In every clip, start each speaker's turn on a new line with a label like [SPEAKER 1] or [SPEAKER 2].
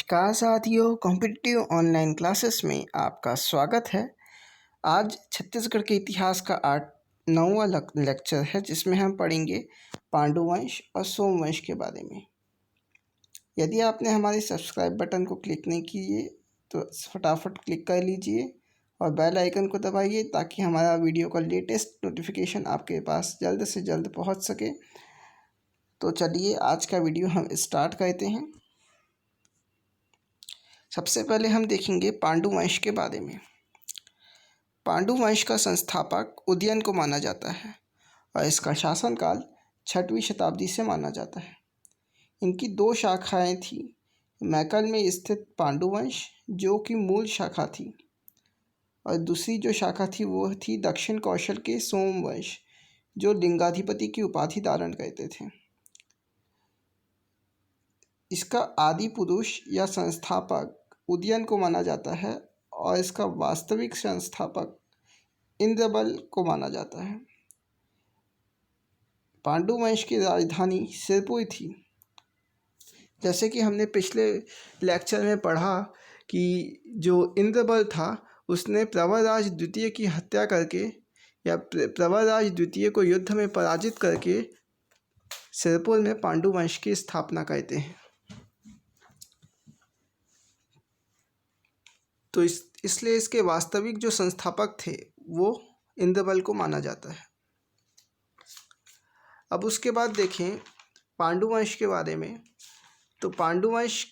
[SPEAKER 1] नमस्कार साथियों, competitive online classes में आपका स्वागत है। आज छत्तीसगढ़ के इतिहास का 9वां लेक्चर है, जिसमें हम पढ़ेंगे पांडु वंश और सोमवंश के बारे में। यदि आपने हमारे सब्सक्राइब बटन को क्लिक नहीं किए तो फटाफट क्लिक कर लीजिए और बेल आइकन को दबाइए ताकि हमारा वीडियो का लेटेस्ट नोटिफिकेशन आपके पास जल्द से जल्द पहुंच सके। तो चलिए आज का वीडियो हम स्टार्ट करते हैं। सबसे पहले हम देखेंगे पांडु वंश के बारे में। पांडु वंश का संस्थापक उदयन को माना जाता है और इसका शासनकाल 6वीं शताब्दी से माना जाता है। इनकी दो शाखाएं थी। मैकल में स्थित पांडु वंश जो कि मूल शाखा थी, और दूसरी जो शाखा थी वो थी दक्षिण कौशल के सोमवंश, जो लिंगाधिपति की उपाधि धारण करते थे। इसका आदि पुरुष या संस्थापक उदयन को माना जाता है और इसका वास्तविक संस्थापक इंद्रबल को माना जाता है। पांडु वंश की राजधानी सिरपुर थी। जैसे कि हमने पिछले लेक्चर में पढ़ा कि जो इंद्रबल था उसने प्रवरराज द्वितीय की हत्या करके या प्रवरराज द्वितीय को युद्ध में पराजित करके सिरपुर में पांडु वंश की स्थापना करते हैं। तो इसलिए इसके वास्तविक जो संस्थापक थे वो इंद्रबल को माना जाता है। अब उसके बाद देखें पांडु वंश के बारे में। तो पांडु वंश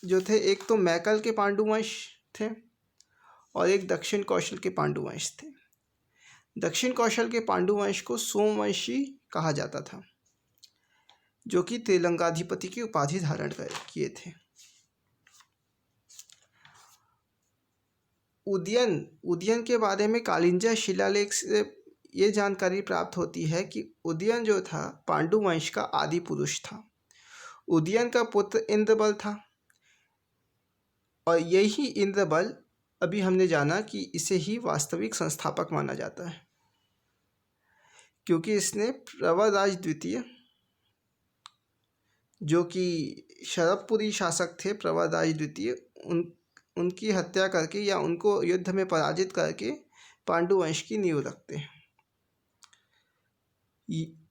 [SPEAKER 1] जो थे, एक तो मैकल के पांडु वंश थे और एक दक्षिण कौशल के पांडु वंश थे। दक्षिण कौशल के पांडु वंश को सोमवंशी कहा जाता था, जो कि तेलंगाधिपति की उपाधि धारण किए थे। उदयन के बारे में कालिंजा शिलालेख से ये जानकारी प्राप्त होती है कि उदयन जो था पांडु वंश का आदि पुरुष था। उदयन का पुत्र इंद्रबल था और यही इंद्रबल अभी हमने जाना कि इसे ही वास्तविक संस्थापक माना जाता है, क्योंकि इसने प्रवरराज द्वितीय, जो कि शरभपुरी शासक थे प्रवरराज द्वितीय, उनकी हत्या करके या उनको युद्ध में पराजित करके पांडु वंश की नींव रखते हैं।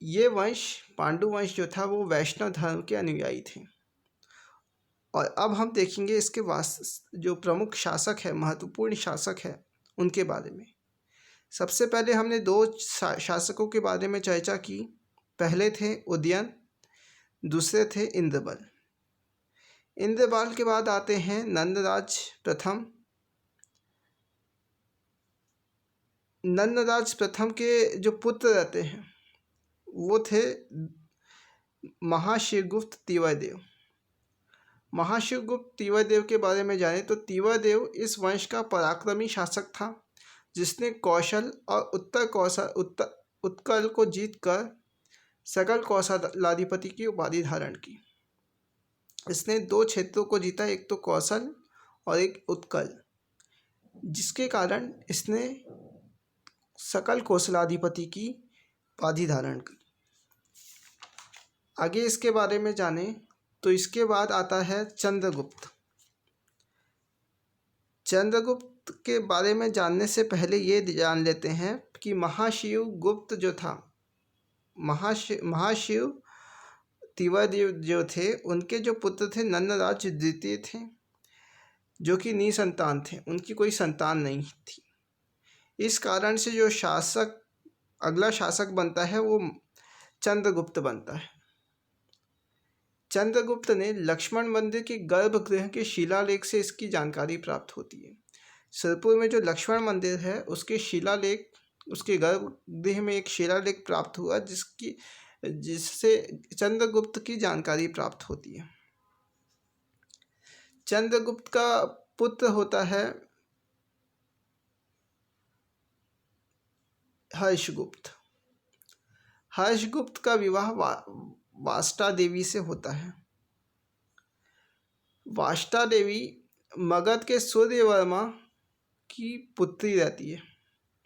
[SPEAKER 1] ये वंश पांडु वंश जो था वो वैष्णव धर्म के अनुयायी थे। और अब हम देखेंगे इसके जो प्रमुख शासक है, महत्वपूर्ण शासक है, उनके बारे में। सबसे पहले हमने दो शासकों के बारे में चर्चा की। पहले थे उदयन, दूसरे थे इंद्रबल। इंद्रबल के बाद आते हैं नंदराज प्रथम। नंदराज प्रथम के जो पुत्र रहते हैं वो थे महाशिवगुप्त तीवरदेव। महाशिवगुप्त तीवरदेव के बारे में जाने तो तीवरदेव इस वंश का पराक्रमी शासक था, जिसने कौशल और उत्कल को जीतकर सकल कौशलाधिपति की उपाधि धारण की। इसने दो क्षेत्रों को जीता, एक तो कौशल और एक उत्कल, जिसके कारण इसने सकल कौशलाधिपति की उपाधि धारण की। आगे इसके बारे में जाने तो इसके बाद आता है चंद्रगुप्त। चंद्रगुप्त के बारे में जानने से पहले ये जान लेते हैं कि महाशिवगुप्त जो था, महाशिव तीवरदेव जो थे, उनके जो पुत्र थे नंदराज द्वितीय थे, जो कि निसंतान थे, उनकी कोई संतान नहीं थी। इस कारण से जो अगला शासक बनता है वो चंद्रगुप्त बनता है। चंद्रगुप्त ने लक्ष्मण मंदिर के गर्भगृह के शिलालेख से इसकी जानकारी प्राप्त होती है। सिरपुर में जो लक्ष्मण मंदिर है उसके शिलालेख, उसके गर्भगृह में एक शिलालेख प्राप्त हुआ जिससे चंद्रगुप्त की जानकारी प्राप्त होती है। चंद्रगुप्त का पुत्र होता है हर्षगुप्त। हर्षगुप्त का विवाह वाष्टा देवी से होता है। वाष्टा देवी मगध के सूर्यवर्मा की पुत्री रहती है।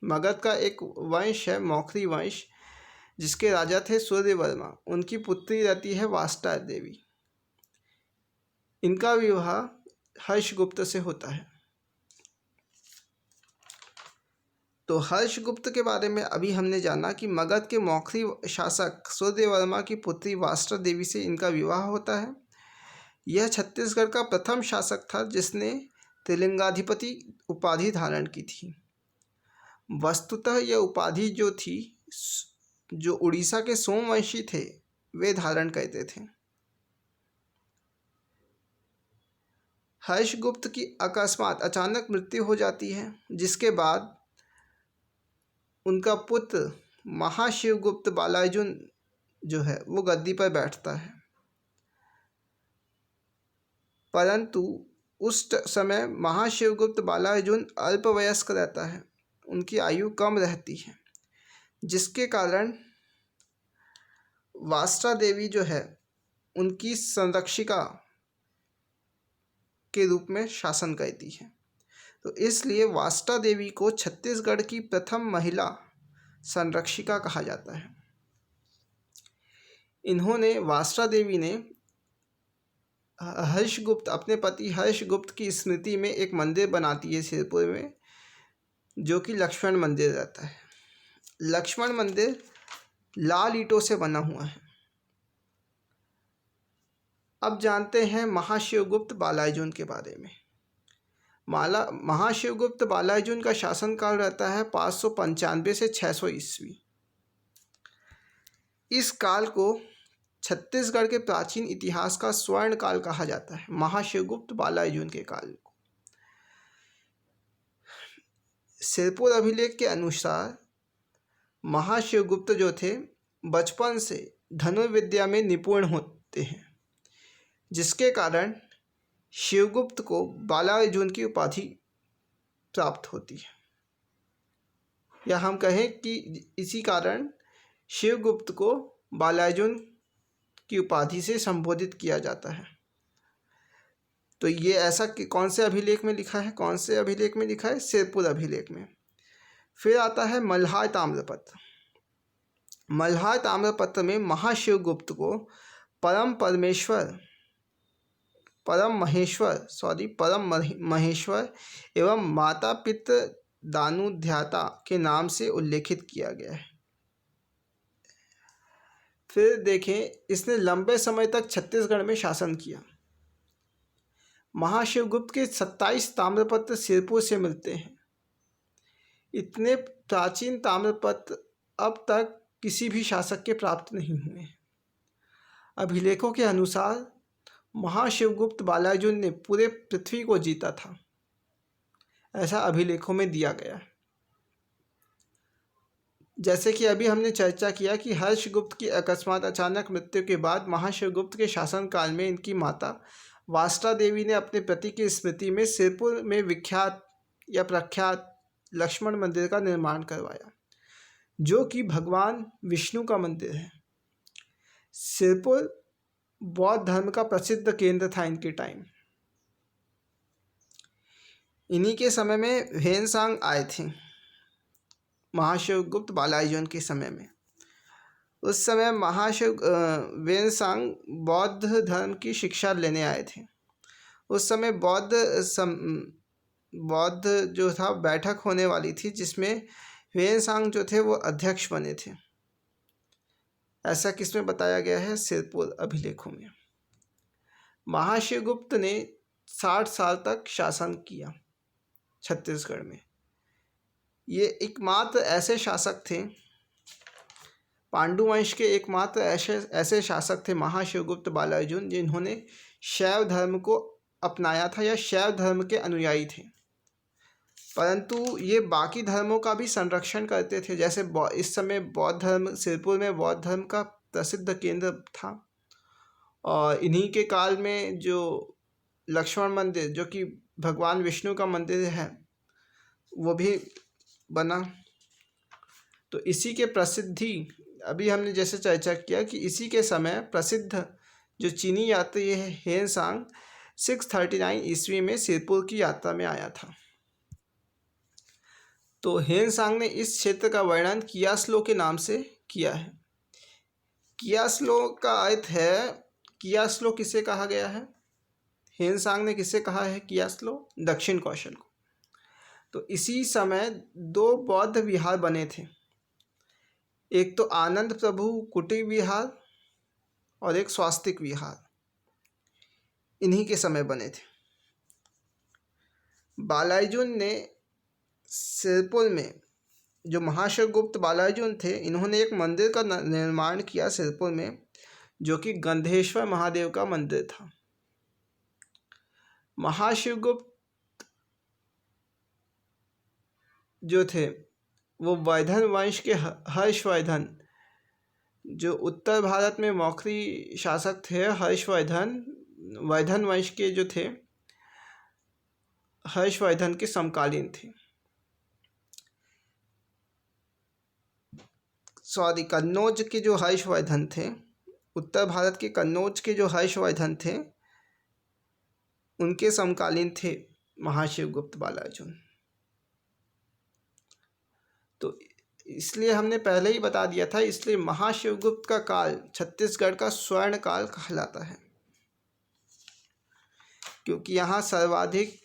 [SPEAKER 1] मगध का एक वंश है मौखरी वंश, जिसके राजा थे सूर्यवर्मा, उनकी पुत्री रहती है वाष्टा देवी। इनका विवाह हर्षगुप्त से होता है। तो हर्षगुप्त के बारे में अभी हमने जाना कि मगध के मौखरी शासक सूर्यवर्मा की पुत्री वास्ता देवी से इनका विवाह होता है। यह छत्तीसगढ़ का प्रथम शासक था जिसने त्रिलिंगाधिपति उपाधि धारण की थी। वस्तुतः यह उपाधि जो थी, जो उड़ीसा के सोमवंशी थे वे धारण करते थे। हर्षगुप्त की अकस्मात अचानक मृत्यु हो जाती है, जिसके बाद उनका पुत्र महाशिवगुप्त बालार्जुन जो है वो गद्दी पर बैठता है। परंतु उस समय महाशिवगुप्त बालार्जुन अल्पवयस्क रहता है, उनकी आयु कम रहती है, जिसके कारण वास्ता देवी जो है उनकी संरक्षिका के रूप में शासन करती है। तो इसलिए वास्ता देवी को छत्तीसगढ़ की प्रथम महिला संरक्षिका कहा जाता है। वास्ता देवी ने हर्षगुप्त अपने पति हर्षगुप्त की स्मृति में एक मंदिर बनाती है सिरपुर में, जो कि लक्ष्मण मंदिर रहता है। लक्ष्मण मंदिर लाल ईंटों से बना हुआ है। अब जानते हैं महाशिवगुप्त बालार्जुन के बारे में। महाशिवगुप्त बालार्जुन का शासनकाल रहता है 595 से 600 ईस्वी। इस काल को छत्तीसगढ़ के प्राचीन इतिहास का स्वर्ण काल कहा जाता है, महाशिवगुप्त बालार्जुन के काल को। सिरपुर अभिलेख के अनुसार महाशिवगुप्त जो थे बचपन से धनुर्विद्या में निपुण होते हैं, जिसके कारण शिवगुप्त को बालार्जुन की उपाधि प्राप्त होती है। या हम कहें कि इसी कारण शिवगुप्त को बालार्जुन की उपाधि से संबोधित किया जाता है। तो ये ऐसा कि कौन से अभिलेख में लिखा है? कौन से अभिलेख में लिखा है? सिरपुर अभिलेख में। फिर आता है मल्हार ताम्रपत्र। मल्हार ताम्रपत्र में महाशिवगुप्त को परम महेश्वर एवं माता पितृ दानुध्याता के नाम से उल्लेखित किया गया है। फिर देखें, इसने लंबे समय तक छत्तीसगढ़ में शासन किया। महाशिवगुप्त के 27 ताम्रपत्र सिरपुर से मिलते हैं। इतने प्राचीन ताम्रपत्र अब तक किसी भी शासक के प्राप्त नहीं हुए। अभिलेखों के अनुसार महाशिवगुप्त बालार्जुन ने पूरे पृथ्वी को जीता था, ऐसा अभिलेखों में दिया गया है। जैसे कि अभी हमने चर्चा किया कि हर्षगुप्त की अकस्मात अचानक मृत्यु के बाद महाशिवगुप्त के शासनकाल में इनकी माता वास्ता देवी ने अपने पति की स्मृति में सिरपुर में विख्यात या प्रख्यात लक्ष्मण मंदिर का निर्माण करवाया, जो कि भगवान विष्णु का मंदिर है। सिरपुर बौद्ध धर्म का प्रसिद्ध केंद्र था इनके टाइम। इन्हीं के समय में ह्वेनसांग आए थे, महाशिवगुप्त बालार्जुन के समय में। उस समय ह्वेनसांग बौद्ध धर्म की शिक्षा लेने आए थे। उस समय बौद्ध जो था बैठक होने वाली थी, जिसमें ह्वेनसांग जो थे वो अध्यक्ष बने थे। ऐसा किसमें बताया गया है? सिरपुर अभिलेखों में। महाशिवगुप्त ने 60 साल तक शासन किया छत्तीसगढ़ में। ये एकमात्र ऐसे शासक थे, पांडु वंश के एकमात्र ऐसे शासक थे महाशिवगुप्त बालार्जुन, जिन्होंने शैव धर्म को अपनाया था या शैव धर्म के अनुयायी थे। परंतु ये बाकी धर्मों का भी संरक्षण करते थे। जैसे इस समय बौद्ध धर्म, सिरपुर में बौद्ध धर्म का प्रसिद्ध केंद्र था, और इन्हीं के काल में जो लक्ष्मण मंदिर, जो कि भगवान विष्णु का मंदिर है, वो भी बना। तो इसी के प्रसिद्धि, अभी हमने जैसे चर्चा किया कि इसी के समय प्रसिद्ध जो चीनी यात्री है ह्वेनसांग 639 ईस्वी में सिरपुर की यात्रा में आया था। तो ह्वेनसांग ने इस क्षेत्र का वर्णन कियास्लो के नाम से किया है। कियास्लो का अर्थ है, कियास्लो किसे कहा गया है? हेनसांग ने किसे कहा है किया स्लो? दक्षिण कौशल को। तो इसी समय दो बौद्ध विहार बने थे, एक तो आनंद प्रभु कुटी विहार और एक स्वास्तिक विहार, इन्हीं के समय बने थे। बालाइजुन ने सिरपुर में, जो महाशिवगुप्त बालाइजुन थे, इन्होंने एक मंदिर का निर्माण किया सिरपुर में, जो कि गंधेश्वर महादेव का मंदिर था। महाशिवगुप्त जो थे वो वर्धन वंश के हर्षवर्धन, जो उत्तर भारत में मौखरी शासक थे, हर्षवर्धन वर्धन वंश के जो थे, हर्षवर्धन के समकालीन थे। कन्नौज के जो हर्षवर्धन थे, उत्तर भारत के कन्नौज के जो हर्षवर्धन थे, उनके समकालीन थे महाशिवगुप्त बालार्जुन। तो इसलिए हमने पहले ही बता दिया था, इसलिए महाशिवगुप्त का काल छत्तीसगढ़ का स्वर्ण काल कहलाता है, क्योंकि यहाँ सर्वाधिक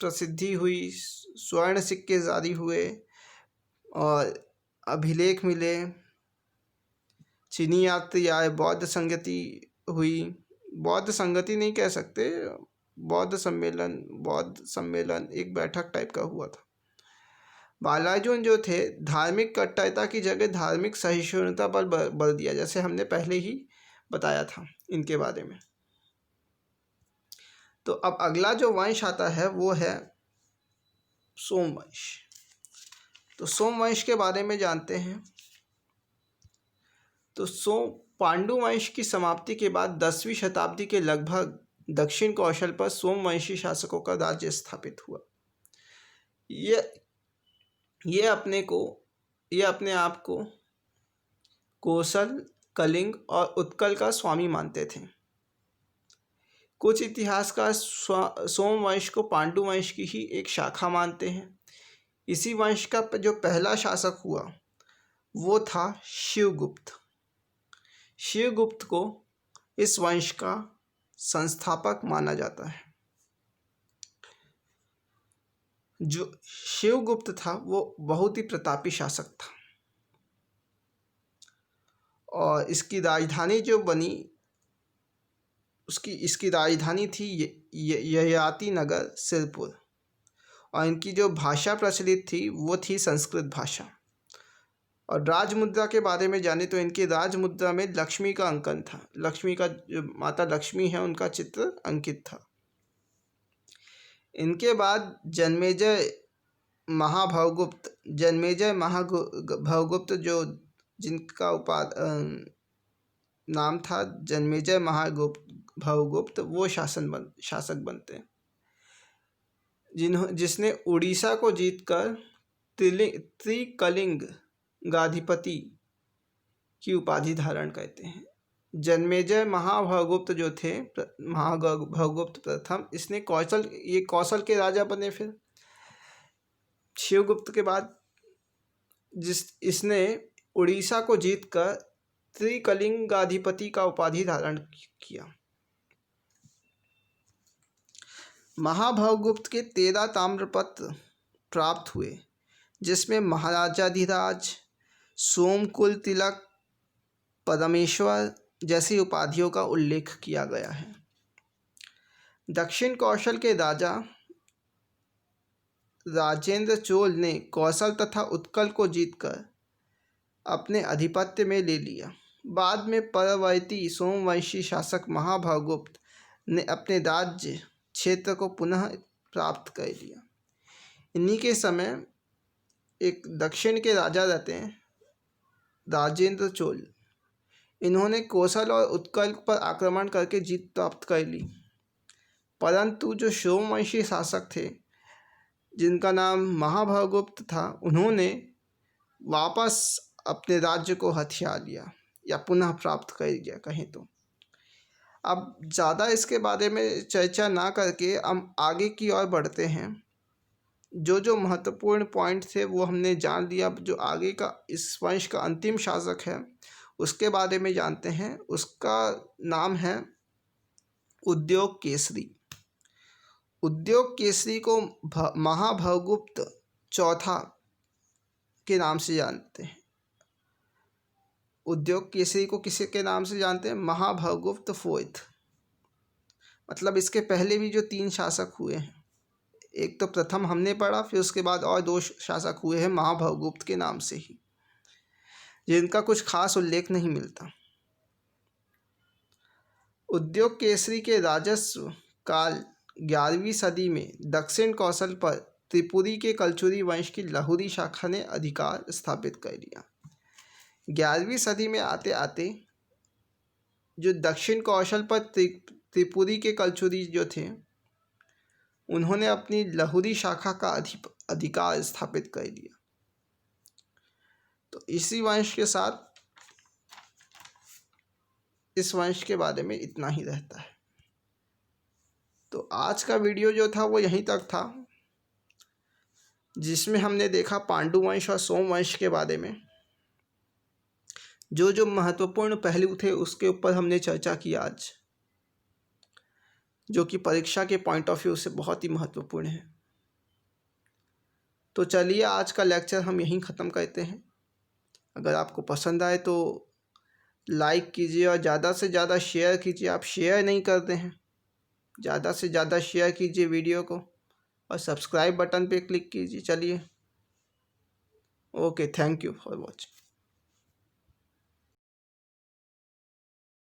[SPEAKER 1] प्रसिद्धि हुई, स्वर्ण सिक्के जारी हुए और अभिलेख मिले, चीनी यात्री आए, बौद्ध संगति हुई, बौद्ध संगति नहीं कह सकते, बौद्ध सम्मेलन एक बैठक टाइप का हुआ था। बालार्जुन जो थे, धार्मिक कट्टरता की जगह धार्मिक सहिष्णुता पर बल दिया, जैसे हमने पहले ही बताया था इनके बारे में। तो अब अगला जो वंश आता है वो है सोमवंश। तो सोमवंश के बारे में जानते हैं। तो पांडु वंश की समाप्ति के बाद 10वीं शताब्दी के लगभग दक्षिण कौशल पर सोमवंशी शासकों का राज्य स्थापित हुआ। ये अपने आप को कौशल, कलिंग और उत्कल का स्वामी मानते थे। कुछ इतिहासकार सोमवंश को पांडु वंश की ही एक शाखा मानते हैं। इसी वंश का जो पहला शासक हुआ वो था शिवगुप्त। शिवगुप्त को इस वंश का संस्थापक माना जाता है। जो शिवगुप्त था वो बहुत ही प्रतापी शासक था और इसकी राजधानी जो बनी इसकी राजधानी थी ययाति नगर सिरपुर, और इनकी जो भाषा प्रचलित थी वो थी संस्कृत भाषा। और राजमुद्रा के बारे में जाने तो इनकी राजमुद्रा में लक्ष्मी का अंकन था, लक्ष्मी का, जो माता लक्ष्मी है उनका चित्र अंकित था। इनके बाद जन्मेजय महाभवगुप्त जो जिनका नाम था जन्मेजय महाभवगुप्त, वो शासक बनते हैं, जिसने उड़ीसा को जीतकर त्रिकलिंग गाधिपति की उपाधि धारण करते हैं। जन्मेजय महाभवगुप्त जो थे, महाभवगुप्त प्रथम, इसने कौशल के राजा बने। फिर शिवगुप्त के बाद इसने उड़ीसा को जीतकर त्रिकलिंगाधिपति का उपाधि धारण किया। महाभवगुप्त के 13 ताम्रपत्र प्राप्त हुए, जिसमें महाराजाधिराज, सोमकुल तिलक, पदमेश्वर जैसी उपाधियों का उल्लेख किया गया है। दक्षिण कौशल के राजा राजेंद्र चोल ने कौशल तथा उत्कल को जीतकर अपने आधिपत्य में ले लिया। बाद में परवर्ती सोमवंशी शासक महाभवगुप्त ने अपने राज्य क्षेत्र को पुनः प्राप्त कर लिया। इन्हीं के समय एक दक्षिण के राजा रहते हैं राजेंद्र चोल। इन्होंने कौशल और उत्कल पर आक्रमण करके जीत प्राप्त कर ली, परंतु जो सोमवंशी शासक थे जिनका नाम महाभवगुप्त था, उन्होंने वापस अपने राज्य को हथिया लिया या पुनः प्राप्त कर लिया कहें तो। अब ज़्यादा इसके बारे में चर्चा ना करके हम आगे की ओर बढ़ते हैं। जो महत्वपूर्ण पॉइंट थे वो हमने जान लिया। जो आगे का इस वंश का अंतिम शासक है उसके बारे में जानते हैं। उसका नाम है उद्योग केसरी। उद्योग केसरी को महाभवगुप्त चौथा के नाम से जानते हैं। उद्योग केसरी को किसी के नाम से जानते हैं? महाभवगुप्त फोर्थ। मतलब इसके पहले भी जो 3 शासक हुए हैं, एक तो प्रथम हमने पढ़ा, फिर उसके बाद और 2 शासक हुए हैं महाभवगुप्त के नाम से ही, जिनका कुछ खास उल्लेख नहीं मिलता। उद्योग केसरी के राजस्व काल 11वीं सदी में दक्षिण कौशल पर त्रिपुरी के कलचुरी वंश की लहुरी शाखा ने अधिकार स्थापित कर लिया। 11वीं सदी में आते आते जो दक्षिण कौशल पर त्रिपुरी के कलचुरी जो थे, उन्होंने अपनी लहुरी शाखा का अधिकार स्थापित कर लिया। तो इसी वंश के साथ इस वंश के बारे में इतना ही रहता है। तो आज का वीडियो जो था वो यहीं तक था, जिसमें हमने देखा पांडु वंश और सोमवंश के बारे में। जो जो महत्वपूर्ण पहलू थे उसके ऊपर हमने चर्चा की आज, जो कि परीक्षा के पॉइंट ऑफ व्यू से बहुत ही महत्वपूर्ण है। तो चलिए आज का लेक्चर हम यहीं ख़त्म करते हैं। अगर आपको पसंद आए तो लाइक कीजिए और ज़्यादा से ज़्यादा शेयर कीजिए। आप शेयर नहीं करते हैं, ज़्यादा से ज़्यादा शेयर कीजिए वीडियो को और सब्सक्राइब बटन पे क्लिक कीजिए। चलिए, okay, thank you for watching.